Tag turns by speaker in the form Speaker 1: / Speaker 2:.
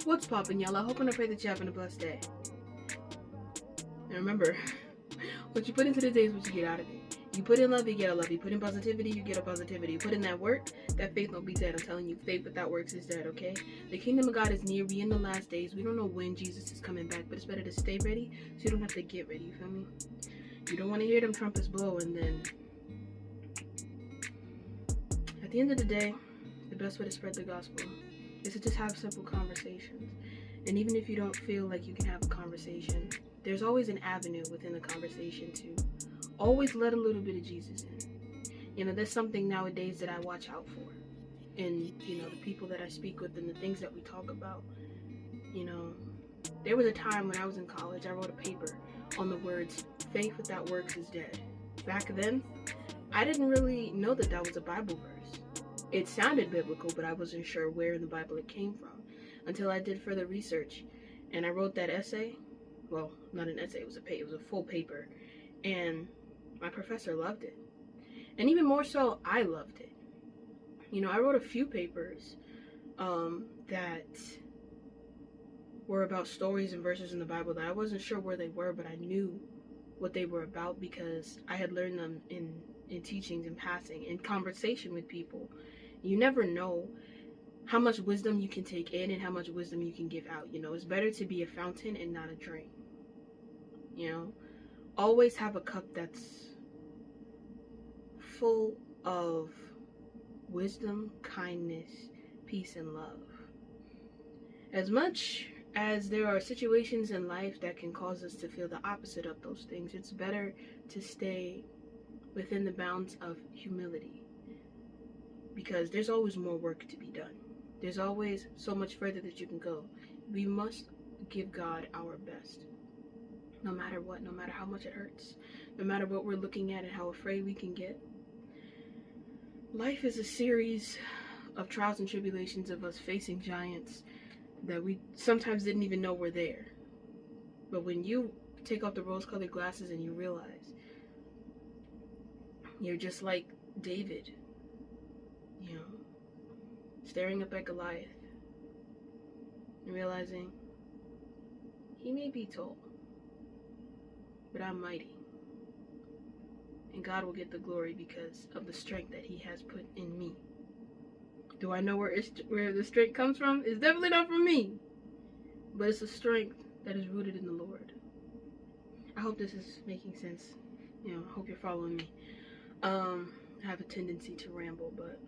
Speaker 1: What's poppin', y'all? I hope and I pray that you're having a blessed day. And remember, what you put into the day is what you get out of it. You put in love, you get a love. You put in positivity, you get a positivity. You put in that work, that faith won't be dead. I'm telling you, faith without works is dead, okay? The kingdom of God is near. We in the last days. We don't know when Jesus is coming back, but it's better to stay ready so you don't have to get ready, you feel me? You don't want to hear them trumpets blow, and then at the end of the day, the best way to spread the gospel is to just have simple conversations. And even if you don't feel like you can have a conversation, there's always an avenue within the conversation to always let a little bit of Jesus in. You know, there's something nowadays that I watch out for. And, you know, the people that I speak with and the things that we talk about. You know, there was a time when I was in college, I wrote a paper on the words, faith without works is dead. Back then, I didn't really know that that was a Bible verse. It sounded biblical, but I wasn't sure where in the Bible it came from until I did further research. And I wrote that essay. Well, not an essay, it was a full paper. And my professor loved it. And even more so, I loved it. You know, I wrote a few papers that were about stories and verses in the Bible that I wasn't sure where they were, but I knew what they were about because I had learned them in teachings, in passing, in conversation with people. You never know how much wisdom you can take in and how much wisdom you can give out. You know, it's better to be a fountain and not a drain. You know, always have a cup that's full of wisdom, kindness, peace, and love. As much as there are situations in life that can cause us to feel the opposite of those things, it's better to stay within the bounds of humility, because there's always more work to be done. There's always so much further that you can go. We must give God our best, no matter what, no matter how much it hurts, no matter what we're looking at and how afraid we can get. Life is a series of trials and tribulations of us facing giants that we sometimes didn't even know were there. But when you take off the rose-colored glasses and you realize you're just like David, you know, staring up at Goliath and realizing he may be tall, but I'm mighty. And God will get the glory because of the strength that he has put in me. Do I know where the strength comes from? It's definitely not from me. But it's a strength that is rooted in the Lord. I hope this is making sense. You know, I hope you're following me. I have a tendency to ramble, but